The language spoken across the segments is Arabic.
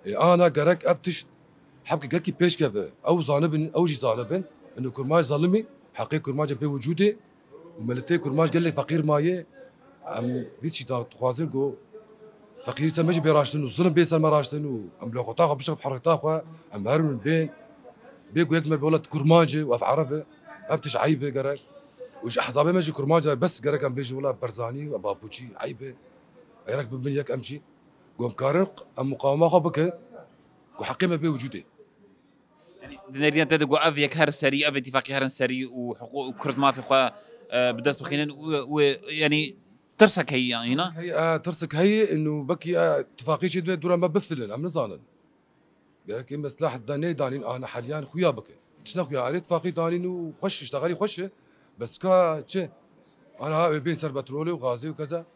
انا قرك افتش حبكي قالكي بيش كذا او زانبن او جي زانبن انه كرماج ظلمي حقيقي كرماج بوجوده وملتي كرماج قال لي فقير مايه ام بيتشي تخوازن جو فقير سمجي بيراشتن والظلم بيسال مراشتن وام لو قطاقه بشرب حرقتاقه ام هرم من بين بيقو يكمل بولد كرماجي وف عربه افتش عيبه قرك وش احزابي ماشي كرماجه بس قرك ام بيجي ولا برزاني وبابوشي عيبه ايرك ببنيك امشي قوم كارنق ام مقاومه خبك وحقيمه بوجوده يعني دنيا تدقوا أفيك هر سري أفي اتفاقي هر سري وحقوق وكرد ما في خوا بدرس بخينن ويعني ترسك هي يعني هنا هي ترسك هي انه بكي اتفاقيه شي دور ما بفلن ام نزانن قالك اما سلاح الداني دانين انا حاليا خويا بك تشنا خويا علي اتفاقي دانين وخش اشتغلي خش بس كا تشي انا هاي بين سر بترولي وغازي وكذا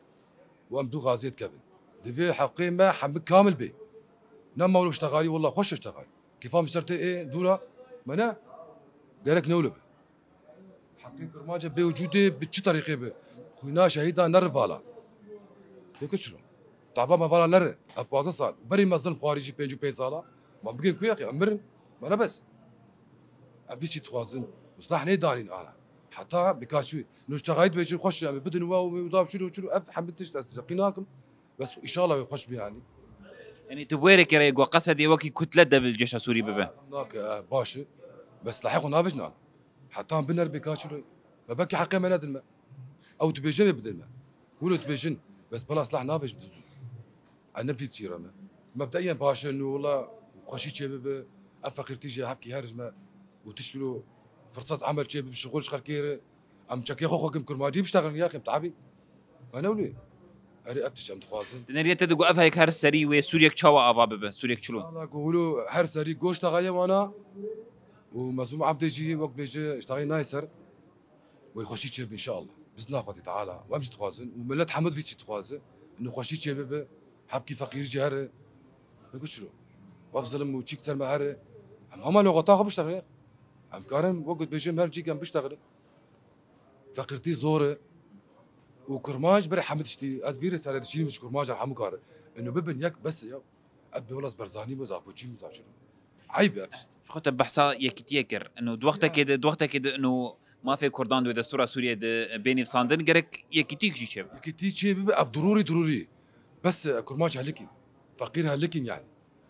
وامدو غازيت كابن دفي حقي ما حمل كامل بي نما ولو اشتغالي والله خش اشتغل كيف فهم اشترتي ايه دولا منا قالك نولب حقي كرماجه بوجودي بتشي طريقي بي خوينا شهيدا نرفالا كيف شلون تعبان ما فالا نر ابوازا صار بري ما ظلم خارجي بينجو بي صالا ما بقين كويا اخي امرن ما انا بس ابي شي توازن مصلح نيدانين انا حتى بكاشوي نشتغلت بيجي خش يعني بدن وضاب شنو افهم بتشتغل بس ان شاء الله يخش بي يعني تبويرك يا ريق وقصدي وكي كتلة بالجيش السوري ببه هناك باشا بس لاحقوا نافجنا حتى بنر بكاشوي ما بكي حقي ما نادل ما او تبيجن بدل ما قولوا تبيجن بس بلا سلاح نافج دزو انا في تصير ما مبدئيا باشا انه والله خشيت شباب افقر تيجي حبكي هارج ما وتشتروا فرصه عمل شيء بالشغل شغل كير ام تشكي خوكم كرماجي بيشتغل يا اخي بتعبي انا ولي اري ابتش ام تخازن دنيا تدقوا أفيك هر سري وسوريا كشوا أفا ببه سوريا كشلون انا قولوا هر سري جوش تغيا وانا ومزوم عبد يجي وقت بيجي اشتغل نايسر ويخشي شيء ان شاء الله باذن الله تعالى وامشي تخازن وملت حمد في تخازن انه خشي شيء حبكي فقير جهر ما قلت شنو وافظلم وتشيك سر مهر هم لو غطاها بيشتغل ام كارم وقت بيجي مهر جيك ام بيشتغل فقيرتي زوره وكرماج بري حمدشتي از فيروس على دشي مش كرماج رحمو كار انه ببن ياك بس يا ابي ولا برزاني مزابوتشي مزاب شنو عيب اتشت شو خطب بحثا يكتيكر إنه دوقتها كده إنه ما في كردان دو دستور سوريا بيني في صندن جرك يكتيك شيء شبه كتي شي ببقى ضروري بس كرماج هلكن فقير هلكن يعني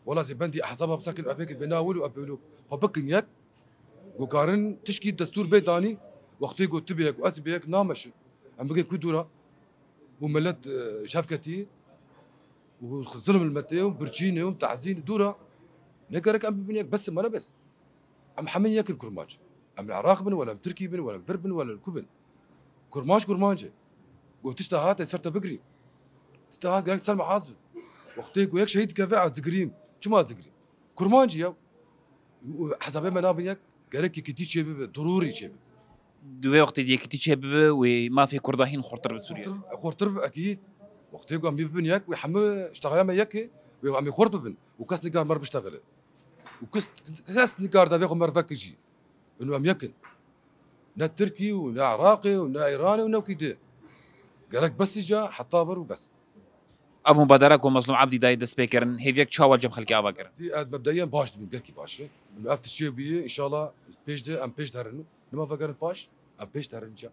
والله زي بندي احزابها بسكن ابيك بناول وابيلو خبكن ياك وقارن تشكي دستور بيداني وقتي قلت تبيك واسبيك نامش ام بقي كدورة وملت شفكتي وظلم المتيوم برجيني يوم تعزين دورة نقرك ام بنيك بس ما انا بس ام حمين ياكل كرماج ام العراق بن ولا تركي بن ولا فربن ولا الكوبن كرماج قلت اشتهات صرت بقري اشتهات قالت سلمى حاسب وقتي وياك شهيد كفاءة تقريم شو ما تقري كرماجي يا حسب ما نابيك قالك كتي شيء ضروري شيء دوي وقت دي كتير شبه وما في كرداهين خرطر بسوريا خورتر اكيد وقتي قام بيبن ياك ويحمل اشتغل ما ياك وعم يخرط بن وكاس نقار مر بيشتغل وكاس نقار ده بياخذ مر فكجي انه عم ياكل نا تركي ونا عراقي ونا ايراني ونا كده قالك بس جا حطابر وبس ابو مبادرك ومظلوم عبدي داي دسبيكرن هيفيك تشاول جم خلقي افاكر دي مبدئيا باش تبين قالك باش انه افت الشيء بيه ان شاء الله بيج ده ام بيج هرنو لما فكر باش ام بيج هرنجا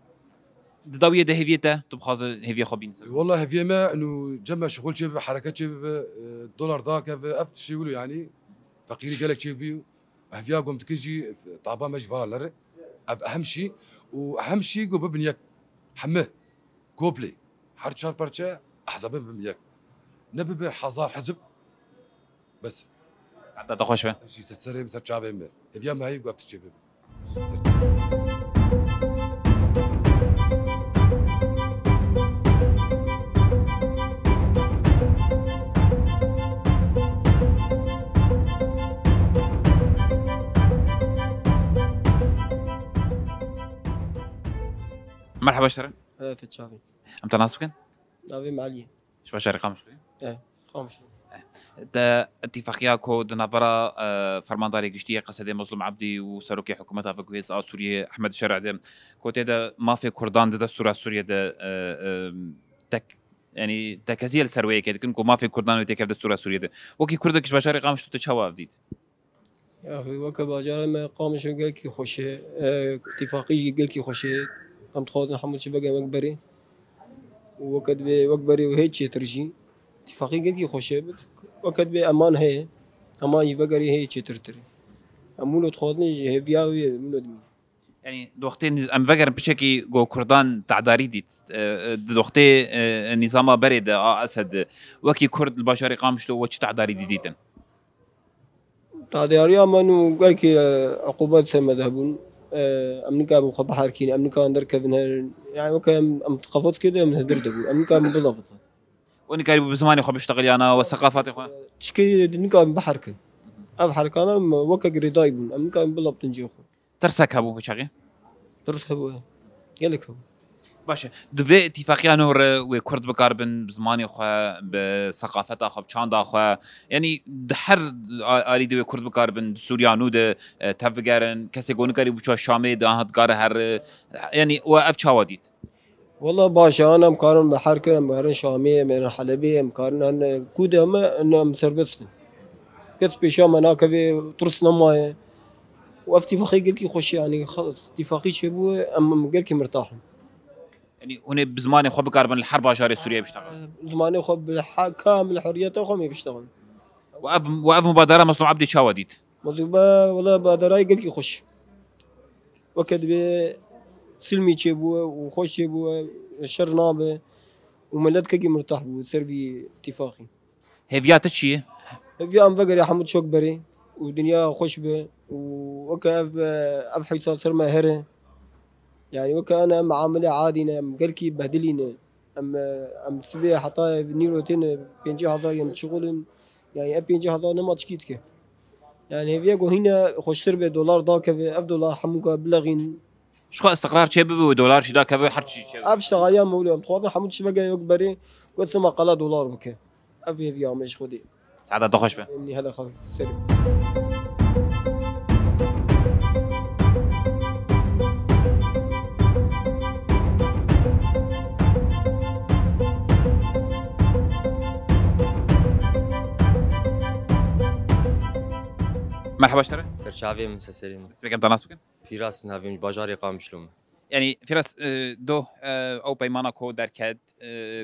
داويه ده هيفيته تبخاز هيفي خبين والله هفي ما انه جمع شغل شيء حركات شيء دولار ذاك افت شيء يقولوا يعني فقيري قالك شيء بيو هفيا قمت كيجي طعبان ماشي فالا لر اهم شيء واهم شيء قو ببنيك حمه كوبلي حرت شار برشا احزاب ببنيك نبي حزار حزب بس عدا تخش به شيء تسري مسر شعبي هفيا ما هي قفت شيء مرحبا شرن في تشافي ام تناسبكن نافي معلي شو بشاري قامش ايه خامش ده اتفاقية كو دنابرا فرمانداري قشتية قصدي مظلوم عبدي وسروكي حكومتها في كويس سوريا أحمد الشرع ده كو تيدا ما في كردان ده السورة سوريا ده تك يعني تكازية السروية كده كنكو ما في كردان وتكاف دستور سوريا ده وكي كردك بشاري قامش تتشوا بديد يا أخي وكا باجار ما قامش قال كي خوش اتفاقية قال كي خوش قام تخوض حمد شبقة مقبري وكد بمقبري وهيك ترجي اتفاقية قال كي خوش وكد بأمان هي أمان يبقري هي ترتري أمولو تخوضني هي بياوي منو دمي يعني دوختي ام فكر بشكي جو كردان تعداري ديت دوختي نظام برد اسد وكي كرد البشري قامشتو وش تعداري ديتن تعدياريا منو قال كي عقوبات سما ذهبون أمريكا بخبحار كيني أمريكا دركبنها يعني وكان أم تخفض كده من هدر دبو أمريكا بالضبط واني كان بزماني خو بشتغل انا والثقافات اخوان تشكي أمريكا بحركة أبحرك أنا وكا قريدايبون أمريكا بالضبط نجي أخو ترسك هبو شغي درس هو قال لك هو باشا دوفي اتفاقيا نور وكرد بكاربن بزماني خو بثقافته خو بشاندا خو يعني دحر الي دو كرد بكاربن سوريا نود تفجرن كسي گون كاري بچو شامي ده هات گار هر يعني واف چاوديت والله باشا أنا مقارن بحركة مقارن شامية من حلبية مقارن أنا كودا ما أنا مسربتني كنت بشام أنا كبي طرسنا ماي واتفاقي قال كي خوش يعني خلص اتفاقي شبو أما قال كي مرتاحين يعني هنا بزماني خو بكاربن الحرب جاري سوريا بيشتغل زماني خب كامل حريته خو ما بيشتغل واف مبادره مصنوع عبدي چاوديت مضيبا والله بادراي قال كي خوش وكد بي سلمي شبو وخوش شبو الشر نابه وملت كي مرتاح بو سربي اتفاقي هيفيات تشي في عم فقر يا حمد شوك بري ودنيا خوش به وكاف ابحي صار ما هره يعني وكان معامله عادي قال كي بهدلينا ام تسبي حطايا نيروتين بينجي حطايا يم شغل يعني بينجي حطايا ما تشكيتك يعني بيجو هنا خوشتر به دولار داك اف دولار حموك بلغين شو استقرار شباب ودولار شدا كبي حرش ابشتغل يا مولى متخوض حمد شبقه يكبري قلت ما قال دولار بك ابي في يوم مش خدي سعادة دخش به مني هذا خلص سري مرحبا اشتري سرچاوی مسلسلیم اسمك تناس بكن فراس ناویم باجاری قامشلوم يعني فراس دو او بيمانا كو دركد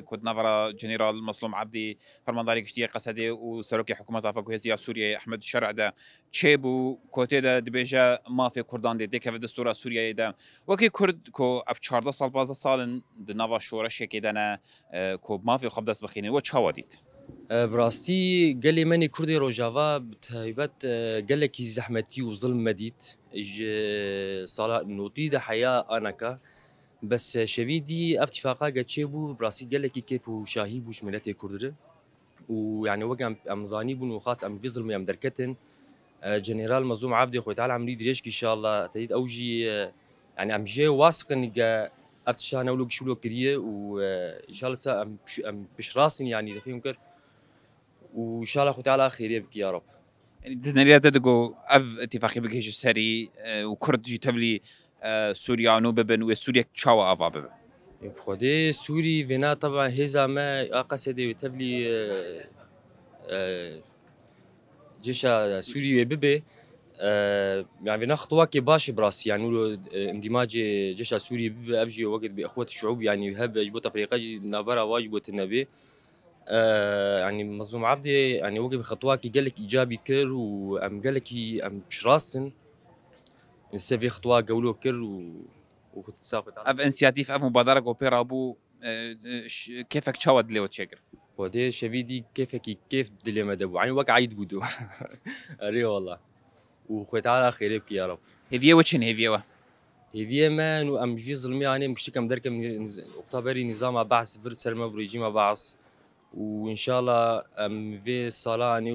كود نفر جنرال مظلوم عبدي فرمانداري كشتيه قصدي وسروكي حكومه افغانستان سوريا احمد الشرع ده تشيبو كوتي ده دبيجا ما في كردان دي كيف دستور سوريا ده وكي كرد كو اف 14 سال 15 سال د نوا شورش كيدنا كو ما في خبدس بخيني و تشاوديت براستی گلی منی کردی روجاوا بتهیبت گله کی زحمتی و ظلم مدید صلاة نوتي ده حياة أناكا بس شويدي اتفاقا قد شيبو براسي قال لك كيف وشاهي بوش ملتي كردره ويعني وقع امزاني بون وخاص ام بيظلم يم دركتن جنرال مظلوم عبدي خويا تعالى عمري دريش ان شاء الله تريد اوجي يعني ام جاي واثق اني ابتشان اولو شو كريه وان شاء الله ام بش راسن يعني فهمكر وان شاء الله خويا تعالى خير يبكي يا رب يعني دنيا تدقو اف اتفاقي بكيش سري وكرد جي تبلي سوريا نوببن وسوريا تشاوا افا ببن بخودي سوري فينا طبعا هزا ما قصدي وتبلي جيشا سوري ببي يعني فينا خطوة كي باش براسي يعني نقولوا اندماج جيشا سوري ببي ابجي وقت باخوة الشعوب يعني هب جبوت افريقيا نابرا واجبوت النبي يعني مظلوم عبدي يعني وقت بخطوة كي قال لك ايجابي كر وام قال لك ام شراسن نسوي خطوة قولوا كر وكنت ساقط اف انسياتيف اف مبادره كوبيرا ابو كيفك تشاود ليو تشكر ودي شبيدي كيف دلي مدبو يعني وقع عيد بودو اري والله وخويت على خيرك يا رب هيفيا وتشن هيفيا هيفيا ما نو ام جي ظلمي يعني مش كم درك من اقتبري نظام بعث فرد سلمى بريجيما بعث وان شاء الله ام في صلاني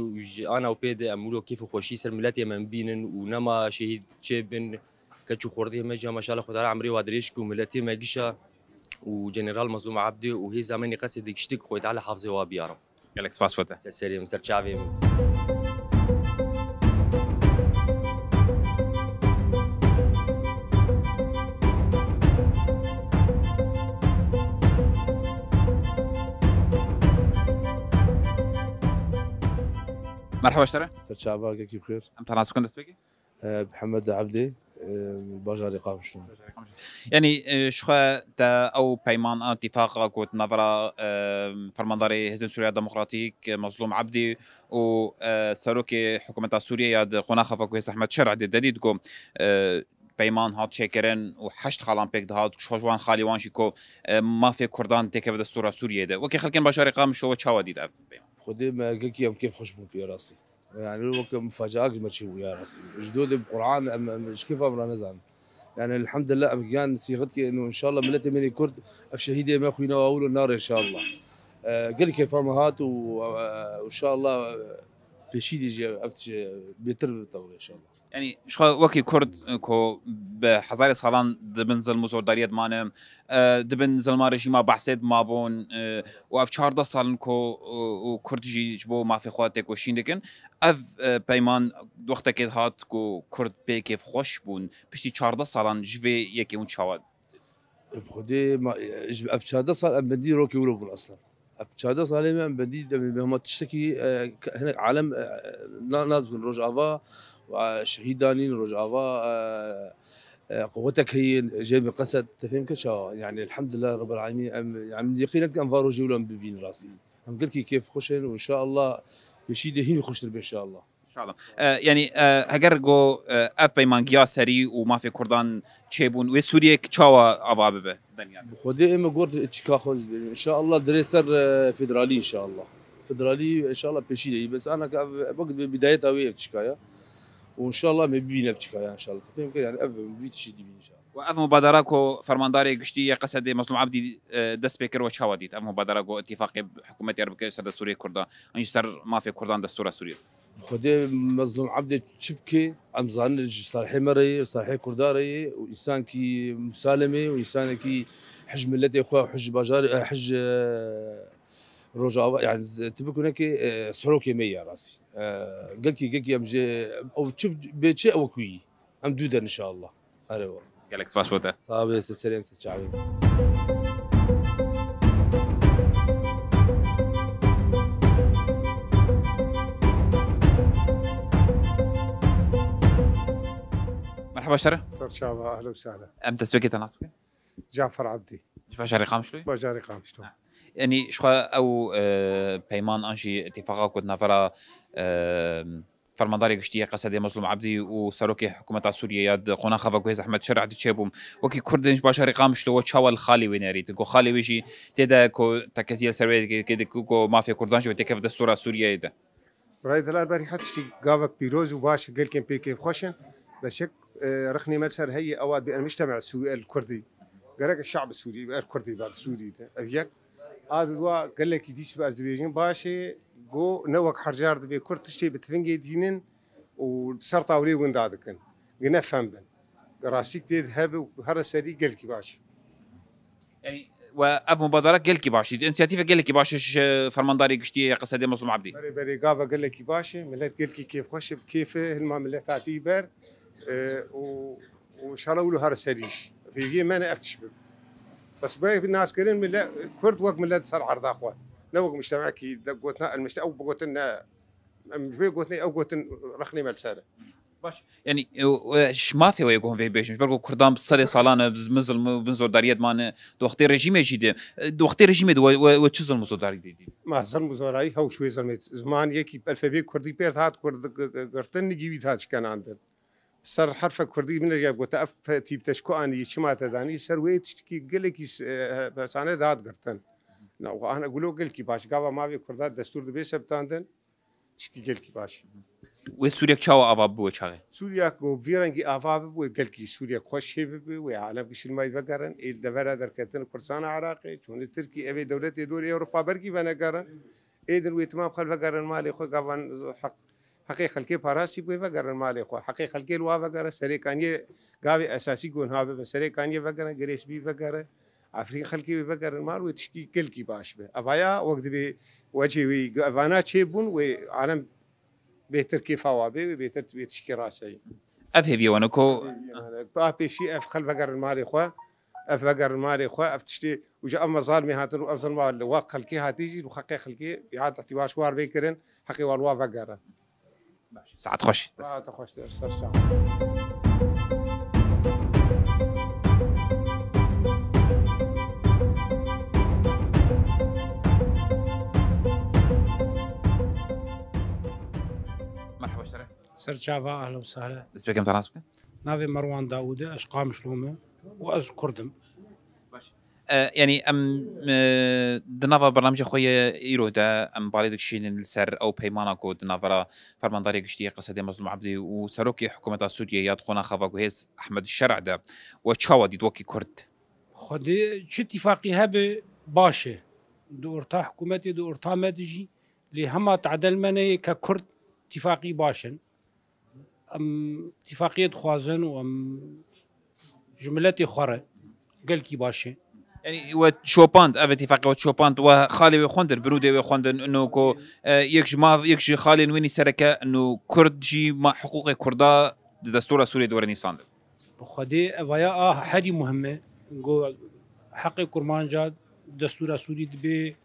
انا وبيدي امولو كيف خوشي سر ملاتي من بينن ونما شهيد جيبن كتشو خوردي ما جا ما شاء الله خدار عمري وادريشكو ملاتي ما جيشا وجنرال مظلوم عبدي وهي زماني قصدي كشتك خويت على حافظي وابي يا رب قالك سباس فوتا سلام سر شعبي مرحبا اشترى استاذ شعبان كيف بخير؟ ام تناسبكم دسبكي محمد عبدي باجاري قامشتون. يعني شخوا تا او بيمان اتفاق كوت نفرا فرمانداري حزب سوريا الديمقراطيك مظلوم عبدي و سروكي حكومة سوريا ياد قناخة فكويس احمد شرع دي دليدكم بيمان هات شكرن وحشت خالان بيك هات شوان خالي وانشي كو ما في كردان تكف الصورة سوريا ده وكي خلكن باشاري قامش لو تشاوا دي ده خدي ما قلت يوم كيف خش بي راسي يعني الوقت مفاجأة ما تشوي يا راسي جدود بقرآن مش كيف امر نزعم يعني الحمد لله كان صيغتك انه ان شاء الله ملتي من كرد الشهيده ما خوينا واول النار ان شاء الله قال كيف هات وان شاء الله بشيد يجي افتش بيتر بالطول ان شاء الله يعني شخوا وكي كرد كو بحزاري صالان دبن ظلم زورداريت مانه دبن ظلم رژیم بحثید ما بون و اف 14 سال کو و کردجی جبو ما في خواتك وشیندکن اف پیمان وقت که هات کو کرد به کیف خوش بون پشتی 14 سالان جوی یکی اون چاواد بخدي ما اف 14 سال بدي روكي ولو اصلا اف 14 سال ما بدي هم تشتكي هنا عالم ناس من روجافا وشهيدانين روجافا قوتك هي جايب قصد تفهم كشا يعني الحمد لله رب العالمين يعني يقينك انفارو جولان ببين راسي هم قلت كيف خوشين وان شاء الله بشي هين خوش ان شاء الله ان شاء الله يعني اگر جو اف پیمان گیا سری و ما في كردان چيبون و سوريا چاوا ابابه دنيا بخدي اما قلت تشكاخو ان شاء الله دريسر فيدرالي ان شاء الله فيدرالي ان شاء الله بشي بس انا وقت بدايتها وي تشكايا وان شاء الله ما بينا في تشكايا ان شاء الله تفهم يعني اف بيتشي دي ان شاء الله واف مبادره كو فرمانداري قشتي قصد مظلوم عبدي دس بكر وشاوديت اف مبادره كو اتفاق حكومه اربكه سد سوريا كردان انجسر ما في كردان دستور سوريا خدي مظلوم عبد تشبكي امزان صالحي مري صالحي كرداري وانسان كي مسالمه وانسان كي حج ملتي اخوه حج باجار حج رجاء يعني تبكو هناك سروكي مية راسي قلكي امجي او تشوف بشيء او كوي ام دودا ان شاء الله ايوه قالك سباش بوتا صافي سلام شعبي مرحبا اشترى صار شابه اهلا وسهلا ام تسويكي تناسبك جعفر عبدي باش رقم شوي باجاري قامشتو يعني شخوا او بيمان انجي اتفاقا كنت نفرا فرمانداري قشتي قصد مظلوم عبدي وسروكي حكومه سوريا ياد قنا خفا كويس احمد شرع دي تشيبوم وكي كردنش باش رقم شلو تشاول الخالي ويناريت كو خالي ويجي تدا كو تكزيل سروي كده كو ما في كردانش وتكف دستور سوريا يدا رايد الباري حتى قافك بيروز وباش قال كان بيكي خوشن بس شك رخني مسر هي اواد بالمجتمع السوري الكردي قالك الشعب السوري الكردي بعد السوري ده ابيك هذا قال لك يديش بازربيجان باشي جو نوك حرجار دبي كرد تشتي بتفنجي دينن وبصرت اوري وين دادكن قنا فهمبن راسيك تذهب وهر سري قالك باش يعني واب مبادره قالك باش انسياتيف قالك باش فرمانداري قشتي قصد مظلوم عبدي بري قافا قال لك باش ملت قالك كيف خوش كيف ما ملت تعتبر وان شاء الله ولو هر سريش في ما انا افتش بس باقي الناس كرين من كرد وقت من صار عرض اخوان لو مجتمع كي دقوتنا المجتمع او بقوتنا مش بقوتنا او قوتن رخني ملساره باش يعني ما في ويقوم في بيش بلقوا كردان بصلي صالانه بنزل بنزور داريات مان دوختي رجيم جديد دوختي رجيم وتشزل مزوداري دي ما ظلم زوراي هو شوي زلمه زمان يكي الفبي كردي بيرت هات كرد قرتن جيبيت هات كان عندنا صار حرف كردي من الجاب قلت اف تيب تشكو اني شما تداني سرويت تشكي قال لك بس انا داد قرتن نو انا اقول له قال لك باش قابا ما في كردات دستور دبي سبتاندن تشكي قال لك باش وسوريا تشاو اباب بو تشاغي سوريا كو فيرنجي افاب وقال لك سوريا خوش بي وعالم كش ما يفكرن الدفر دركتن كرسان عراقي شون تركي ابي دوله دول اوروبا بركي فانا قرن اذن ويتمام خلف قرن مالي خو قابن حق حقيقة الكي باراسي بوي فقر المالي خو حقيقة الكي الوا فقر سري كان قاوي اساسي كون هابه بس سري كان فقر جريس بي فقر افريقيا خلكي فقر المال وتشكي كلكي باش به ابايا وقت بي وجهي وي فانا تشيبون وعالم بيتر كيف هوابي بيتر تشكي راسي افهي بيونكو بابي شي اف خل فقر المالي خو اف فقر المالي خو اف تشتي وجا اما ظالمي هاتن افضل ما واق خلكي هاتيجي وحقيقة خلكي يعاد احتواش وار بيكرن حقي والوا فقره ساعات خوش خوش سر مرحبا اشتري سر شافا اهلا وسهلا. اسمك امتى راسك؟ نافي مروان داوودة اشقام شلومه واز كردم. يعني دنافا برنامج خويا ايرودا باليدك شيلين السر او بيمانا كو دنافا فرمانداري قشتي قصدي مظلوم عبدي وسروكي حكومه سوريا يدقونا خافا جهيز احمد الشرع ده وتشاوا دي دوكي كرد خدي شو اتفاقي هبه باشه دورتا حكومتي دورتا مدجي اللي هما تعدل مني ككرد اتفاقي باشن اتفاقيه خوازن جملتي خره قال كي باشه يعني وتشوباند اتفاقي وتشوباند وخالي وخندر برودي وخندر انه كو يكجي خالي ويني سركه انه كرد جي مع حقوق كردا دستور سوريا دور نيسان خدي فيا حدي مهمه نقول حقي كرمانجاد دستور سوري دبي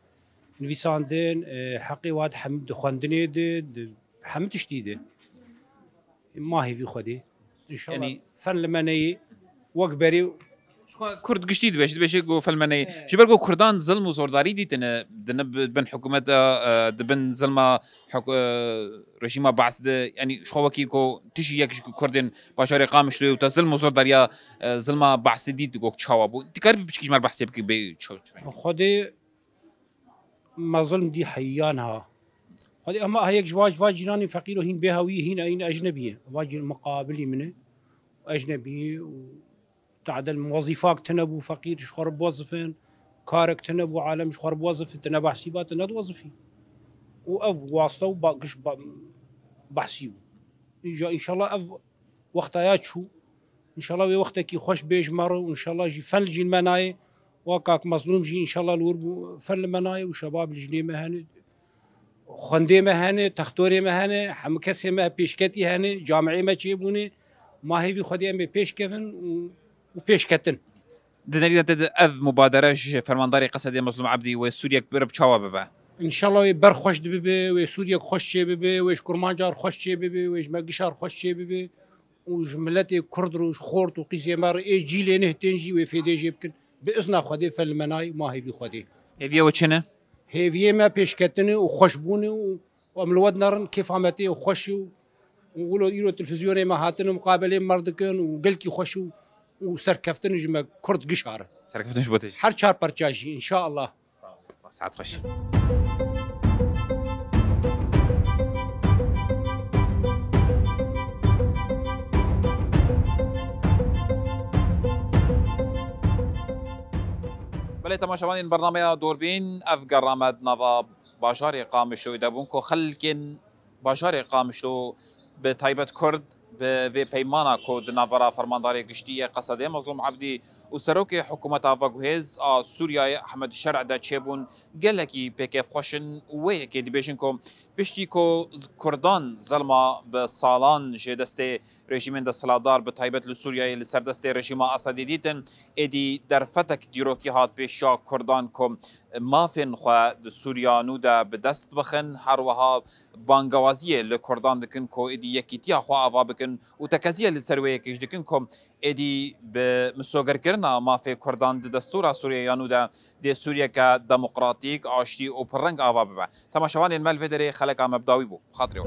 نفيساندين حقي واد حمد خندني دي حمد شديده ما هي في خدي ان شاء الله يعني فن لمني وقبري كرد قشتيد باش يقو فلمني جبرقو كردان ظلم وزورداري دي بن حكومه بن ظلم رژیم بعث يعني شخوكي كو تشي يك كردن باشار قامش لو تظلم وزورداريا ظلم بعث دي تقو تشاوبو تقرب بشكي مر بحث بك بي خدي ما ظلم دي حيانها خدي اما هيك جواج فاجراني فقير وهين بهوي هين اين اجنبيه واجي مقابلي منه اجنبي تعدل وظيفاك تنبو فقير شخور بوظفين كارك تنبو عالم شخور بوظف تنبو حسيبات ند وظفي واف واسطه وباقش بحسيو ان شاء الله اف وقتها شو ان شاء الله وقتك خوش بيج مره وان شاء الله جي فن جي المناي وكاك مظلوم جي ان شاء الله الور فن المناي وشباب الجنيه مهنه خندي مهنه تختوري مهنه حمكسي ما بيشكتي هنه جامعي ما تجيبوني ما هي في خدي ام بيش كيفن وبيش كتن دنيا تد اف مبادره فرمانداري قصدي مظلوم عبدي وسوريا كبر بشوا بابا ان شاء الله يبر خوش دبي وسوريا خوش ببي ويش كرمانجار خوش ببي ويش مقشار خوش ببي وجملتي كرد وش خورت وقيسي مار اي جيل نه تنجي وفيدي جيبكن باذن خدي فالمناي ما هي في خدي هي وشنه هي ما بيش كتن وخوش بوني وملود نرن كيف عمتي وخش وقولوا يرو التلفزيون ما هاتن مقابله مردكن وقلكي خوش وسركفتن جمع كرد قشاره سركفتن شبوتش هر شهر برجاجي ان شاء الله ساعات خوش بله تماشاوان برنامه دوربین افگر رامد نوا باشار قامشلو دبونکو خلکن باشار قامشلو به تایبت کرد به پیمانا کو دناورا فرمانداری گشتی قصده مظلوم عبدی و سروک حکومت آواگوهز سوریا احمد شرع دا چبون گلکی پیک خوشن و یکی دیبیشن کو پشتی کو کردان ظلما به سالان جدست رژیم د سلادار به تایبت لسوریا لسردست رژیم اسدی دیتن ادی در فتک دیروکی هات پیشا کردان کو مافن خو د سوریا نو دا به دست بخن هر وها بانگوازی لکردان دکن کو ادی یکیتیا خو اوا بکن و تکزیه لسروی کیش دکن کو ادی به مسوگر کرنا مافی کردان د دستور سوریا نو دا د سوریا کا دموکراتیک آشتی او پرنگ اوا ببا تماشاوان المل فدری خلق مبداوی بو خاطرو